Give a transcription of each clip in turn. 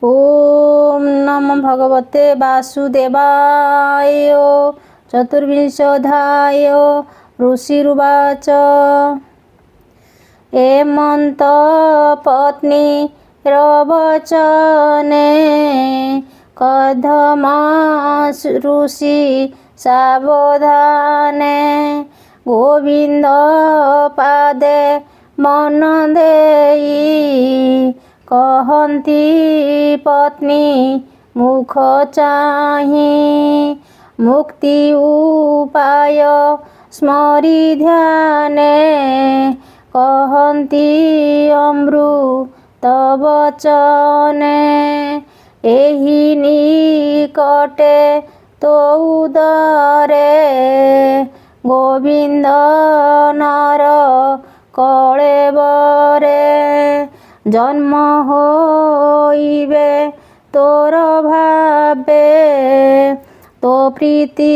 ओम नमो भगवते वासुदेवाय। चतुर्विंशोऽध्याय। ऋषिरुवाच हेमंत पत्नी रवचने कथमा ऋषि सावधाने गोविंद पादे मन देई कहती पत्नी मुख चाहि मुक्ति उपाय स्मरि ध्याने कहती अमृत वचने एहि निकटे तो उदरे गोविंद नर कलेबरे जन्म होइबे तोर भावे तो प्रीति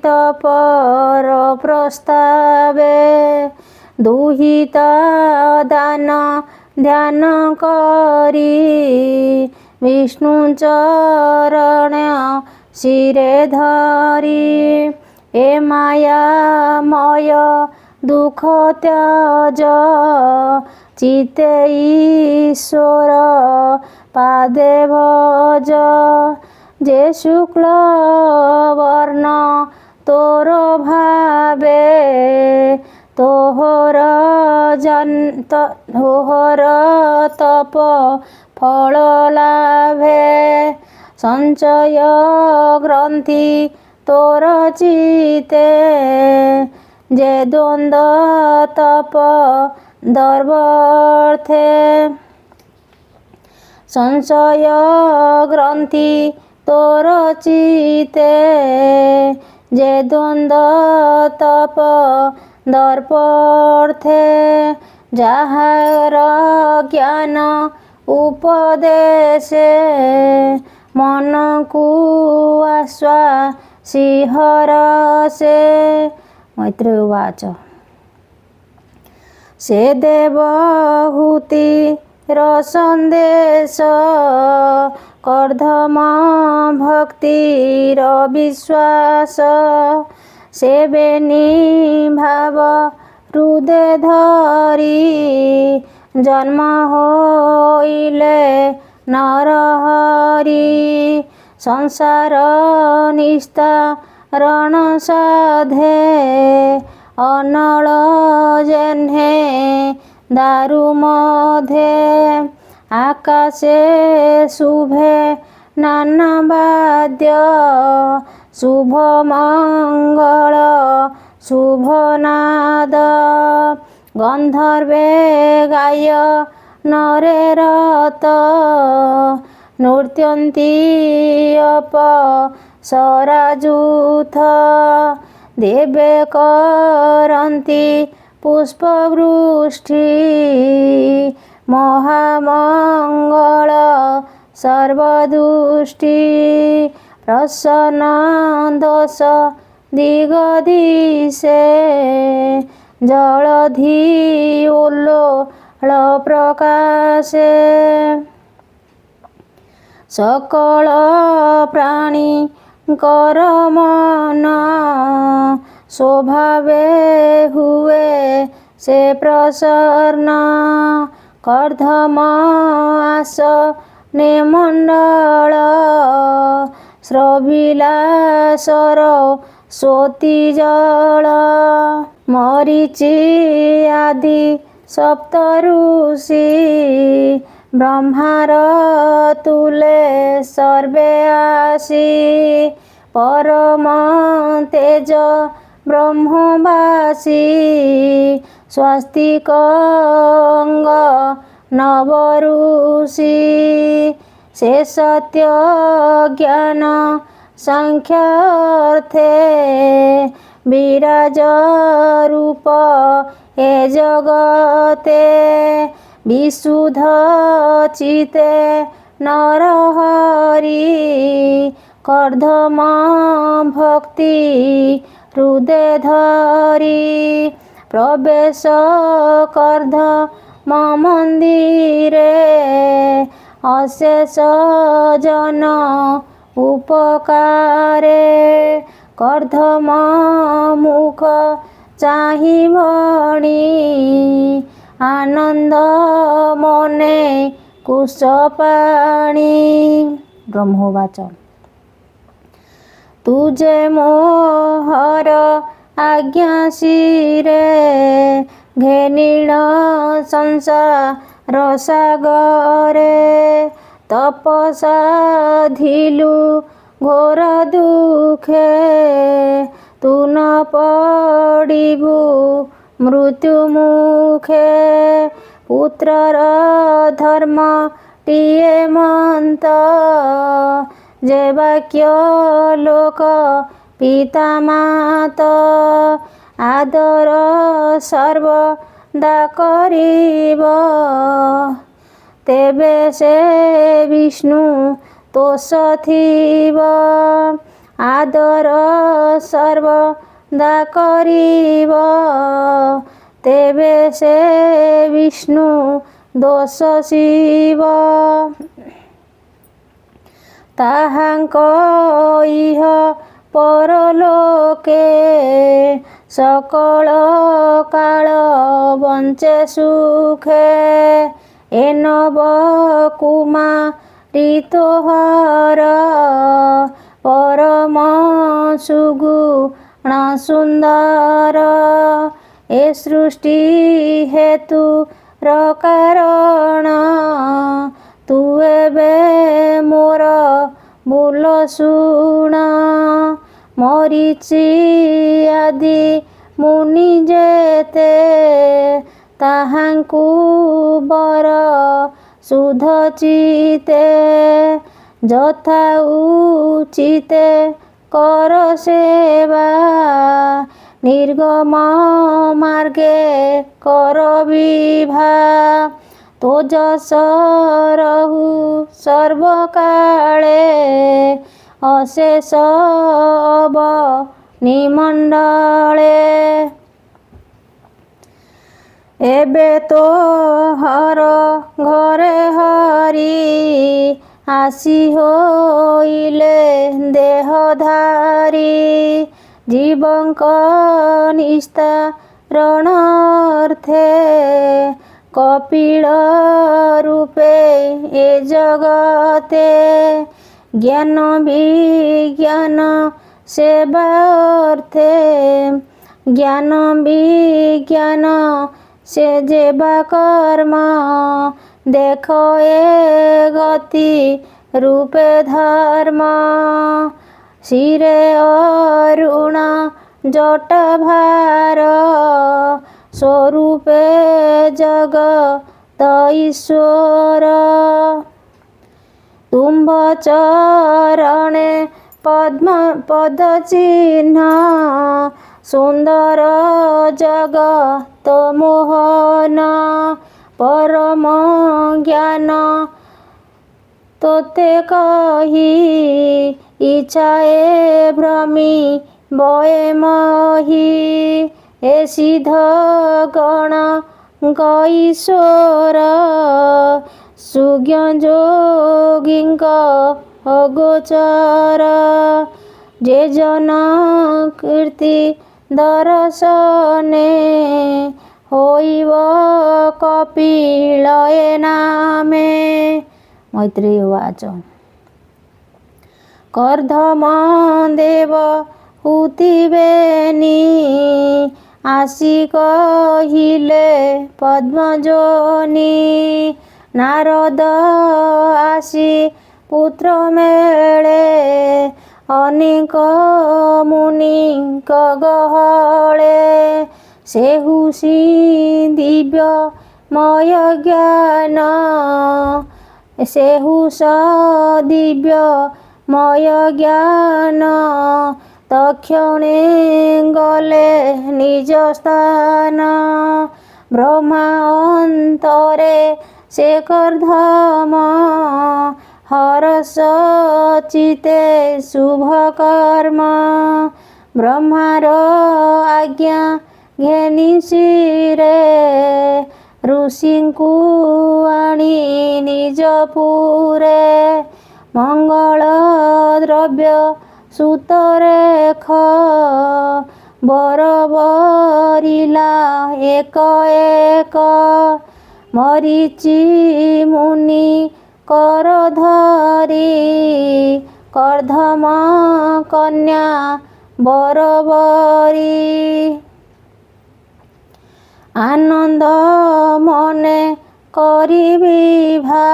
तपर प्रस्तावे दुहिता दान ध्यान करी विष्णु चरण शिरे धरी ए मायामय दुख त्याज चिते ईश्वर पादे भज जे शुक्ल वर्ण तोर भावे तोहर तप फल लाभे संचय ग्रंथि तोर चिते जे द्वंद्व तप दर्वर्थे संशय ग्रंथि तोर चिते जे द्वंद्व तप दर्पर्थे जाहार ज्ञान उपदेशे मन को आश्वासिहर से। मैत्रेय उवाच से देवहूति संदेश कर्धम भक्तिर विश्वास सेवेनी भाव हृदय धरी जन्म होइले नरहरि संसार निस्तारण साधे अनल जेह्ने दारु मधे आकाशे शुभे नाना वाद्य शुभ मंगल शुभ नाद गंधर्वे गाय नरे रत नृत्यन्ति अप सराजूथ देवे करन्ति पुष्पवृष्टि महामंगल सर्वदुष्टि प्रसन्न दश दिगदिशे जलधि उल्लोल प्रकाशे सकल प्राणी कर मन स्वभावे हुए से प्रसन्न कर्धम आस ने मंडल स्रविला सर सोति जल मरीचि आदि सप्त ऋषि ब्रह्मार तुले सर्वे आसी परम तेज ब्रह्मवासी स्वस्तिक अंग नवऋषि से सत्य ज्ञान सांख्यार्थे विराज रूप हे जगते विशुद्ध चिते नरहरि कर्धम भक्ति हृदय धरी प्रवेश कर्धम मंदिरे ଅଶେଷ ଜନ ଉପକାରେ କର୍ଦ୍ଧମ ମୁଖ ଚାହିଁ ଭଣି ଆନନ୍ଦ ମନେ କୁଶ ପାଣି। ବ୍ରହ୍ମବାଚ ତୁଜେ ମୋହର ଆଜ୍ଞା ଶିରେ ଘେନିଳ ସଂସାର ସାଗରେ ତପସାଧିଲୁ ଘୋର ଦୁଃଖେ ତୁ ନ ପଡ଼ିବୁ ମୃତ୍ୟୁ ମୁଖେ। ପୁତ୍ରର ଧର୍ମଟିଏ ମନ୍ତ ଯେ ବାକ୍ୟ ଲୋକ ପିତା ମାତ ଆଦର ସର୍ବଦା କରିବ ତେବେ ସେ ବିଷ୍ଣୁ ତୋଷ ଥିବ। ଆଦର ସର୍ବଦା କରିବ ତେବେ ସେ ବିଷ୍ଣୁ ଦୋଷ ଶିବ। ତାହାଙ୍କ ଇହ ପରଲୋକେ ସକଳ କାଳ ବଞ୍ଚେ ସୁଖେ। ଏ ନବ କୁମାରୀ ତୋହର ପରମ ସୁଗୁଣ ସୁନ୍ଦର। ଏ ସୃଷ୍ଟି ହେତୁର କାରଣ ତୁ ଏବେ ମୋର ବୋଲ ଶୁଣ। ମରିଚି ଆଦି ମୁନି ଯେତେ ତାହାଙ୍କୁ ବର ସୁଧ ଚିତେ ଯଥା ଉଚିତେ କର ସେବା ନିର୍ଗମ ମାର୍ଗେ କର ବିଭା। ତୋ ଯଶ ରହୁ ସର୍ବକାଳେ ଅଶେଷ ଅବନିମଣ୍ଡଳେ। ଏବେ ତୋହର ଘରେ ହରି ଆସି ହୋଇଲେ ଦେହଧାରୀ। ଜୀବଙ୍କ ନିସ୍ତାରଣର୍ଥେ କପିଳ ରୂପେ ଏ ଜଗତେ ଜ୍ଞାନ ବିଜ୍ଞାନ ସେବାର୍ଥେ ଜ୍ଞାନ ବିଜ୍ଞାନ ସେ ଯେବା କର୍ମ ଦେଖ ଏ ଗତି ରୂପେ ଧର୍ମ। ଶିରେ ଅରୁଣ ଜଟା ଭାର ସ୍ୱରୂପେ ଜଗତ ଈଶ୍ୱର। ତୁମ୍ଭ ଚରଣେ ପଦ ଚିହ୍ନ ସୁନ୍ଦର ଜଗତ ମୋହନ। ପରମ ଜ୍ଞାନ ତୋତେ କହି ଇଚ୍ଛା ଏ ଭ୍ରମି ବଏ ମହି। ଏ ସିଦ୍ଧ ଗଣ ଈଶ୍ୱର ସୁଜ୍ଞ ଯୋଗୀଙ୍କ ଅଗୋଚର। ଯେ ଜନ କୀର୍ତ୍ତି ଦର୍ଶନେ ହୋଇବ କପିଳ ଏ ନାମେ। ମୈତ୍ରେୟ ଉବାଚ କର୍ଦ୍ଦମ ଦେବ ହୁତିବେନି ଆସି କହିଲେ ପଦ୍ମଯୋନି। ନାରଦ ଆସି ପୁତ୍ର ମେଳେ ଅନେକ ମୁନିଙ୍କ ଗହଳେ। ସେହୁସି ଦିବ୍ୟମୟ ଜ୍ଞାନ ସେହୁସ ଦିବ୍ୟମୟ ଜ୍ଞାନ ତକ୍ଷଣେ ଗଲେ ନିଜ ସ୍ଥାନ। ବ୍ରହ୍ମା ଅନ୍ତରେ ସେ କର୍ଦ୍ଦମ ହରଷ ଚିତେ ଶୁଭ କର୍ମ। ବ୍ରହ୍ମାର ଆଜ୍ଞା ଘେନି ଶିରେ ऋषिଙ୍କୁ ଆଣି ନିଜପୁରେ ମଙ୍ଗଳ ଦ୍ରବ୍ୟ ସୁତରେଖ ବର ବରିଲା ଏକ ଏକ ମରିଚି ମୁନି କର ଧରି କର୍ଦ୍ଦମ କନ୍ୟା ବରବରି ଆନନ୍ଦ ମନେ କରି ବିଭା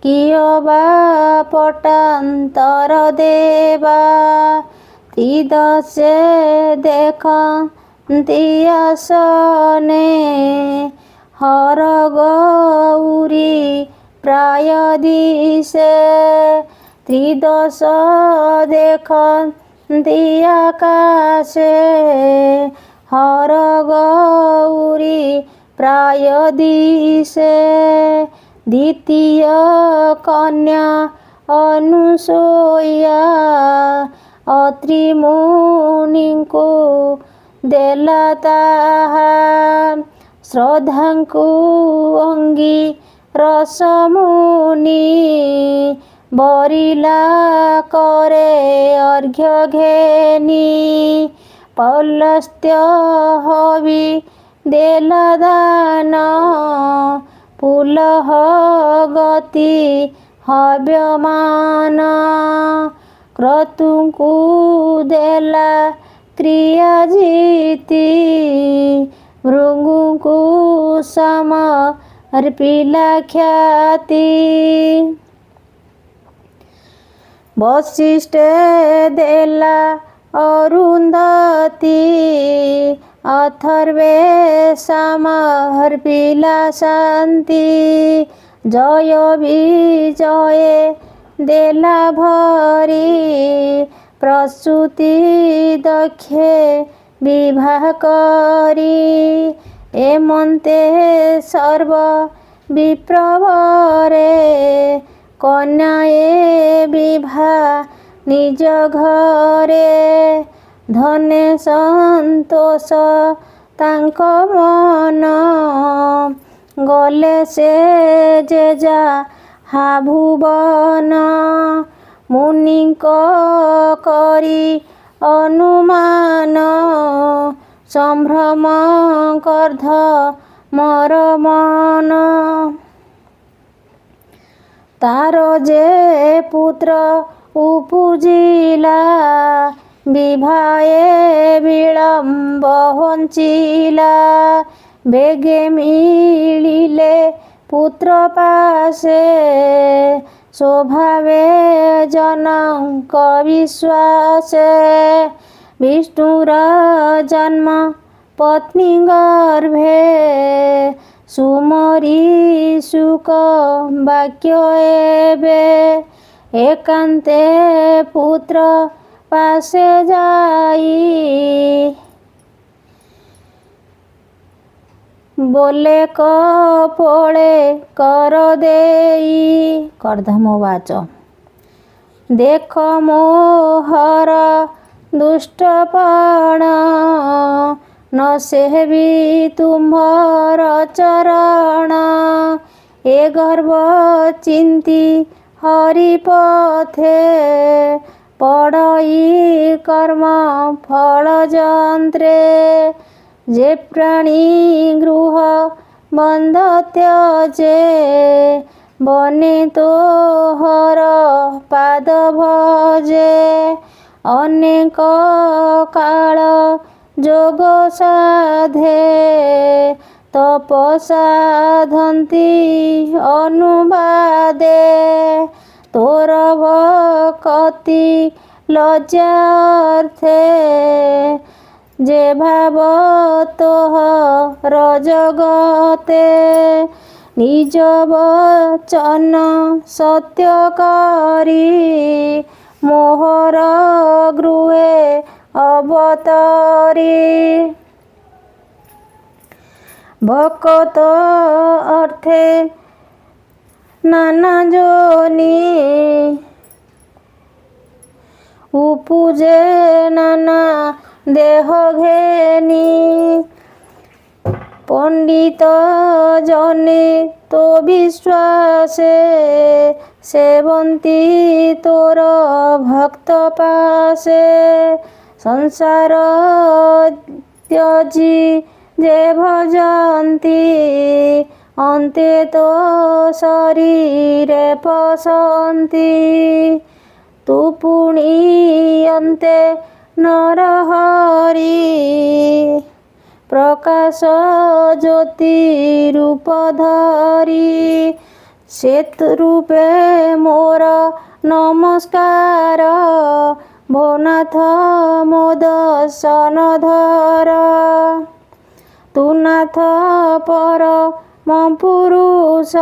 କିୟ ବା ପଟାନ୍ତର ଦେବା ତ୍ରିଦଶେ ଦେଖନ୍ତି ଆସନେ ହର ଗୌରୀ ପ୍ରାୟ ଦିଶେ ତ୍ରିଦଶ ଦେଖନ୍ତି ଆକାଶେ ହର ଗୌରୀ ପ୍ରାୟ ଦିଶେ ଦ୍ୱିତୀୟ କନ୍ୟା ଅନୁସୂୟା ଅତ୍ରି ମୁନିଙ୍କୁ ଦେଲା ତାହା ଶ୍ରଦ୍ଧାଙ୍କୁ ଅଙ୍ଗୀ ରସମୁନି ବରିଲା କରେ ଅର୍ଘ୍ୟ ଘେନି ପୌଲସ୍ତ୍ୟ ହବି ଦେଲା ଦାନ ପୁଲହ ଗତି ହବ୍ୟମାନ କ୍ରତୁଙ୍କୁ ଦେଲା କ୍ରିୟା ଜିତି ଭୃଗୁଙ୍କୁ ସମର୍ପିଲା ଖ୍ୟାତି ବଶିଷ୍ଠେ ଦେଲା ଅରୁନ୍ଧତୀ ଅଥର୍ବେ ସମର୍ପିଲା ଶାନ୍ତି ଜୟ ବିଜୟ ଦେଲା ଭରି ପ୍ରସୂତି ଦକ୍ଷେ ବିବାହ କରି ଏମନ୍ତେ ସର୍ବ ବିପ୍ରବରେ କନ୍ୟାଏ ବିଭା ନିଜ ଘରେ ଧନେ ସନ୍ତୋଷ ତାଙ୍କ ମନ ଗଲେ ସେ ଯେ ଯାହା ଭୁବନ ମୁନିଙ୍କ କରି ଅନୁମାନ ସମ୍ଭ୍ରମ କର୍ଦ୍ଦମର ମନ ତାର ଯେ ପୁତ୍ର ଉପୁଜିଲା ବିଭାଏ ବିଳମ୍ବ ହଞ୍ଚିଲା ବେଗେ ମିଳିଲେ ପୁତ୍ର ପାଶେ ସ୍ୱଭାବେ ଜନକ ବିଶ୍ୱାସେ ବିଷ୍ଣୁର ଜନ୍ମ ପତ୍ନୀ ଗର୍ଭେ ସୁମରି ସୁକ ବାକ୍ୟ ଏବେ ଏକାନ୍ତେ ପୁତ୍ର ପାଶେ ଯାଇ ବୋଲେ କପୋଳେ କର ଦେଇ କର୍ଦ୍ଦମବାଚ ଦେଖ ମୋହର ଦୁଷ୍ଟପଣ ନ ସେବି ତୁମ୍ଭର ଚରଣ ଏ ଗର୍ବ ଚିନ୍ତି ହରିପଥେ ପଡ଼ଇ କର୍ମ ଫଳ ଯନ୍ତ୍ରେ ଯେ ପ୍ରାଣୀ ଗୃହ ବନ୍ଧ ତ୍ୟଜେ ବନେ ତୋହର ପାଦ ଭଜେ ଅନେକ କାଳ ଯୋଗ ସାଧେ ତପସାଧନ୍ତି ଅନୁବାଦେ ତୋର ଭକତି ଲଜ୍ଜାର୍ଥେ ଯେ ଭାବ ତୋହର ଜଗତେ ନିଜ ବଚନ ସତ୍ୟ କରି ମୋହର ଗୃହେ ଅବତରୀ ଭକତ ଅର୍ଥେ ନାନା ଯୋନି ଉପୁଜେ ନାନା ଦେହ ଘେନି পণ্ডিত জনে তো বিশ্বাসে সেবন্তী তোর ভক্ত পাশে সংসার ত্যজি যে ভজন্তি ଅନ୍ତେ তো ଶରୀରେ ପଶନ୍ତି ତୁ ପୁଣି ଅନ୍ତେ ନରହରି ପ୍ରକାଶ ଜ୍ୟୋତି ରୂପ ଧରି ସେତୁ ରୂପେ ମୋର ନମସ୍କାର ଭୋନାଥ ମୋ ଦର୍ଶନ ଧର ତୁ ନାଥ ପରମ ପୁରୁଷ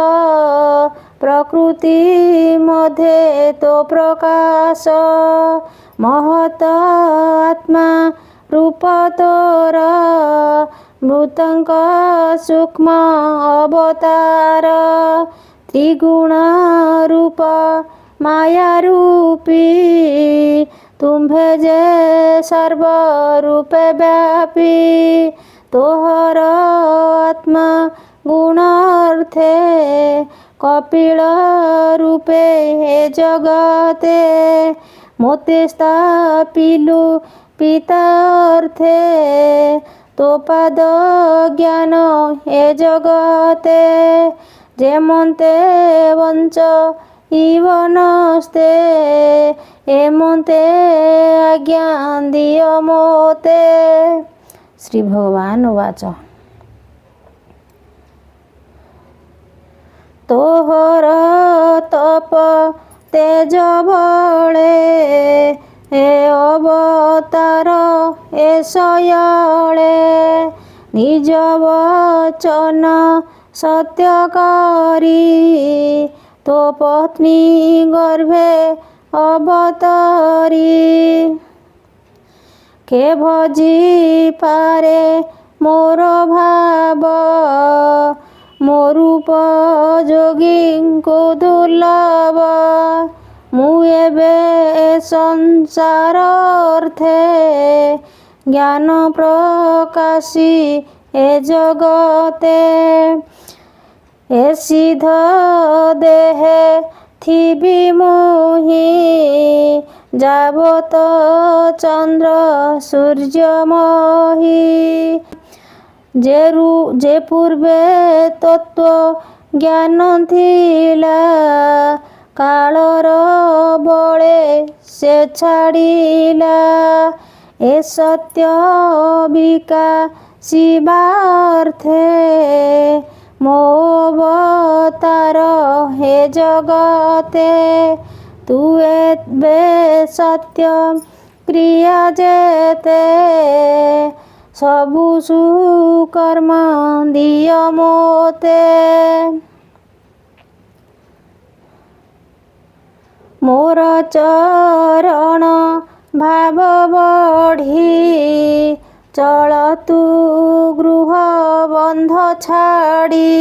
ପ୍ରକୃତି ମଧ୍ୟେ ତୋ ପ୍ରକାଶ ମହତ ଆତ୍ମା ରୂପ ତୋର ମୃତଙ୍କ ସୂକ୍ଷ୍ମ ଅବତାର ତ୍ରିଗୁଣ ରୂପ ମାୟା ରୂପୀ ତୁମ୍ଭେ ଯେ ସର୍ବ ରୂପେ ବ୍ୟାପୀ ତୋହର ଆତ୍ମା ଗୁଣାର୍ଥେ କପିଳ ରୂପେ ହେ ଜଗତେ ମୋତେ ସ୍ଥାପିଲୁ ପିତାର୍ଥେ ତୋ ପାଦ ଜ୍ଞାନ ହେ ଜଗତେ ଯେମନ୍ତେ ବଞ୍ଚ ଇବନସ୍ତେ ଏମନ୍ତେ ଆଜ୍ଞା ଦିଅ ମୋତେ। ଶ୍ରୀ ଭଗବାନ ଉବାଚ ତୋହର ତପ ତେଜ ବଳେ ଏ ଅବତାର ଏ ଶୟଳେ ନିଜ ବଚନ ସତ୍ୟ କରି ତୋ ପତ୍ନୀ ଗର୍ଭେ ଅବତରି କେ ଭଜି ପାରେ ମୋର ଭାବ ମୋ ରୂପ ଯୋଗୀଙ୍କୁ ଦୁର୍ଲଭ ମୁଁ ଏବେ ସଂସାର ଅର୍ଥେ ଜ୍ଞାନ ପ୍ରକାଶୀ ଏ ଜଗତେ ଏ ସିଦ୍ଧ ଦେହେ ଥିବି ମୋହି ଯାବତ ଚନ୍ଦ୍ର ସୂର୍ଯ୍ୟମହି ଯେ ପୂର୍ବେ ତତ୍ତ୍ୱ ଜ୍ଞାନ ଥିଲା କାଳର ବଳେ ସେ ଛାଡ଼ିଲା ଏ ସତ୍ୟ ବିକାଶିବାର୍ଥେ ମୋ ଅବତାର ହେ ଜଗତେ ତୁ ଏବେ ସତ୍ୟ କ୍ରିୟା ଯେତେ ସବୁ ସୁକର୍ମ ଦିଅ ମୋତେ ମୋର ଚରଣ ଭାବ ବଢ଼ି ଚଳ ତୁ ଗୃହ ବନ୍ଧ ଛାଡ଼ି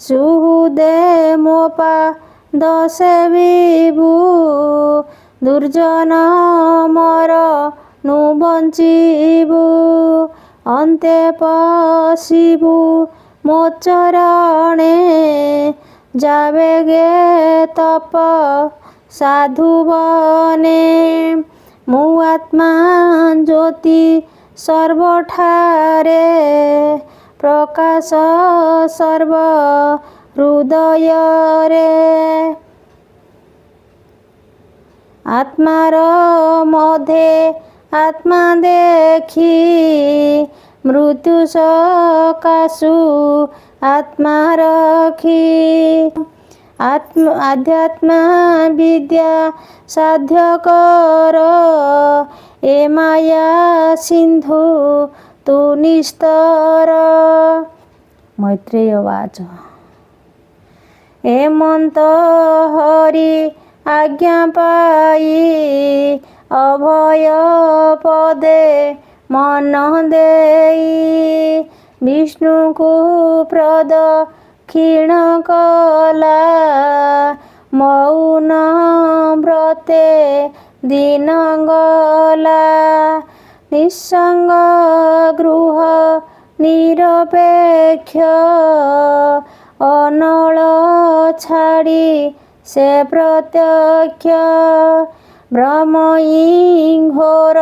ସୁହୁଦେ ମୋ ପାଦ ସେବିବୁ ଦୁର୍ଜନ ମର ନୁ ବଞ୍ଚିବୁ ଅନ୍ତେ ପଶିବୁ ମୋ ଚରଣେ ଯାବେଗେ ତପ ସାଧୁ ବନେ ମୁଁ ଆତ୍ମା ଜ୍ୟୋତି ସର୍ବଠାରେ ପ୍ରକାଶ ସର୍ବ ହୃଦୟରେ ଆତ୍ମାର ମଧ୍ୟେ ଆତ୍ମା ଦେଖି ମୃତ୍ୟୁ ସକାଶୁ ଆତ୍ମା ରଖି ଆଧ୍ୟାତ୍ମା ବିଦ୍ୟା ସାଧ୍ୟ କର ଏ ମାୟା ସିନ୍ଧୁ ତୁ ନିସ୍ତର। ମୈତ୍ରେୟ ବାଚ ଏମନ୍ତ ହରି ଆଜ୍ଞା ପାଇ ଅଭୟ ପଦେ ମନ ଦେଇ ବିଷ୍ଣୁଙ୍କୁ ପ୍ରଦକ୍ଷିଣ କଲା ମୌନ ବ୍ରତେ ଦିନ ଗଲା ନିଃସଙ୍ଗ ଗୃହ ନିରପେକ୍ଷ ଅନଳ ଛାଡ଼ି ସେ ପ୍ରତ୍ୟକ୍ଷ ବ୍ରହ୍ମଇ ଘୋର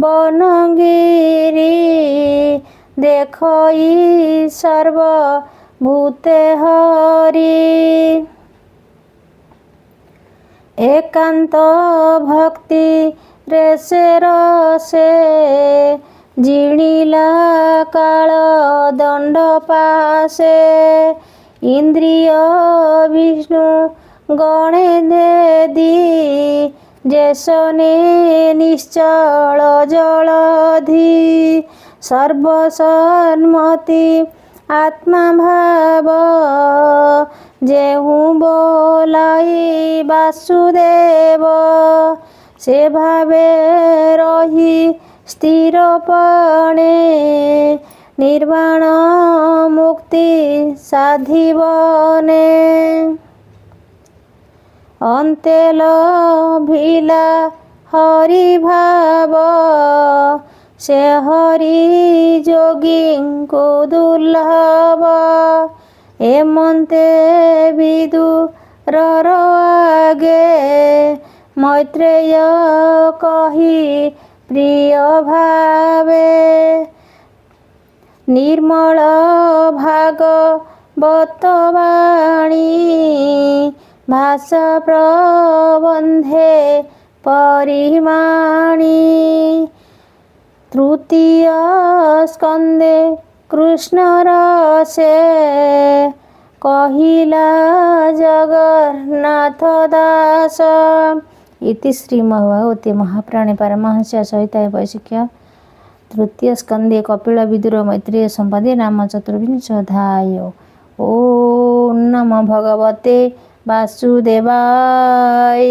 ବନଗିରି ଦେଖଇ ସର୍ବଭୂତେ ହରି ଏକାନ୍ତ ଭକ୍ତି ରେସେ ରସେ ଜିଣିଲା କାଳ ଦଣ୍ଡ ପାଶେ ଇନ୍ଦ୍ରିୟ ବିଷ୍ଣୁ ଗଣେ ଦେଦି ଯେସନେ ନିଶ୍ଚଳ ଜଳଧି ସର୍ବସନ୍ମତି ଆତ୍ମା ଭାବ ଯେହୁ ବୋଲାଇ ବାସୁଦେବ ସେ ଭାବେ ରହି ସ୍ଥିରପଣେ ନିର୍ବାଣ ମୁକ୍ତି ସାଧିବନେ ଅନ୍ତେ ଲଭିଲା ହରି ଭାବ ସେ ହରି ଯୋଗୀଙ୍କୁ ଦୁର୍ଲଭ ଏମନ୍ତେ ବିଦୁରର ଆଗେ ମୈତ୍ରେୟ କହି ପ୍ରିୟ ଭାବେ ନିର୍ମଳ ଭାଗବତ ବାଣୀ ଭାଷା ପ୍ରବନ୍ଧେ ପରିମାଣୀ ତୃତୀୟ ସ୍କନ୍ଧେ କୃଷ୍ଣର ସେ କହିଲା ଜଗନ୍ନାଥ ଦାସ इति श्रीमद्भागवते महापुराणे पारमहंस्य सहिताय वैशिष्य तृतीय स्कंदे कपिल विदुर मैत्रेय संवादे नाम चतुर्विंशोऽध्याय। ओम नमो भगवते वासुदेवाय।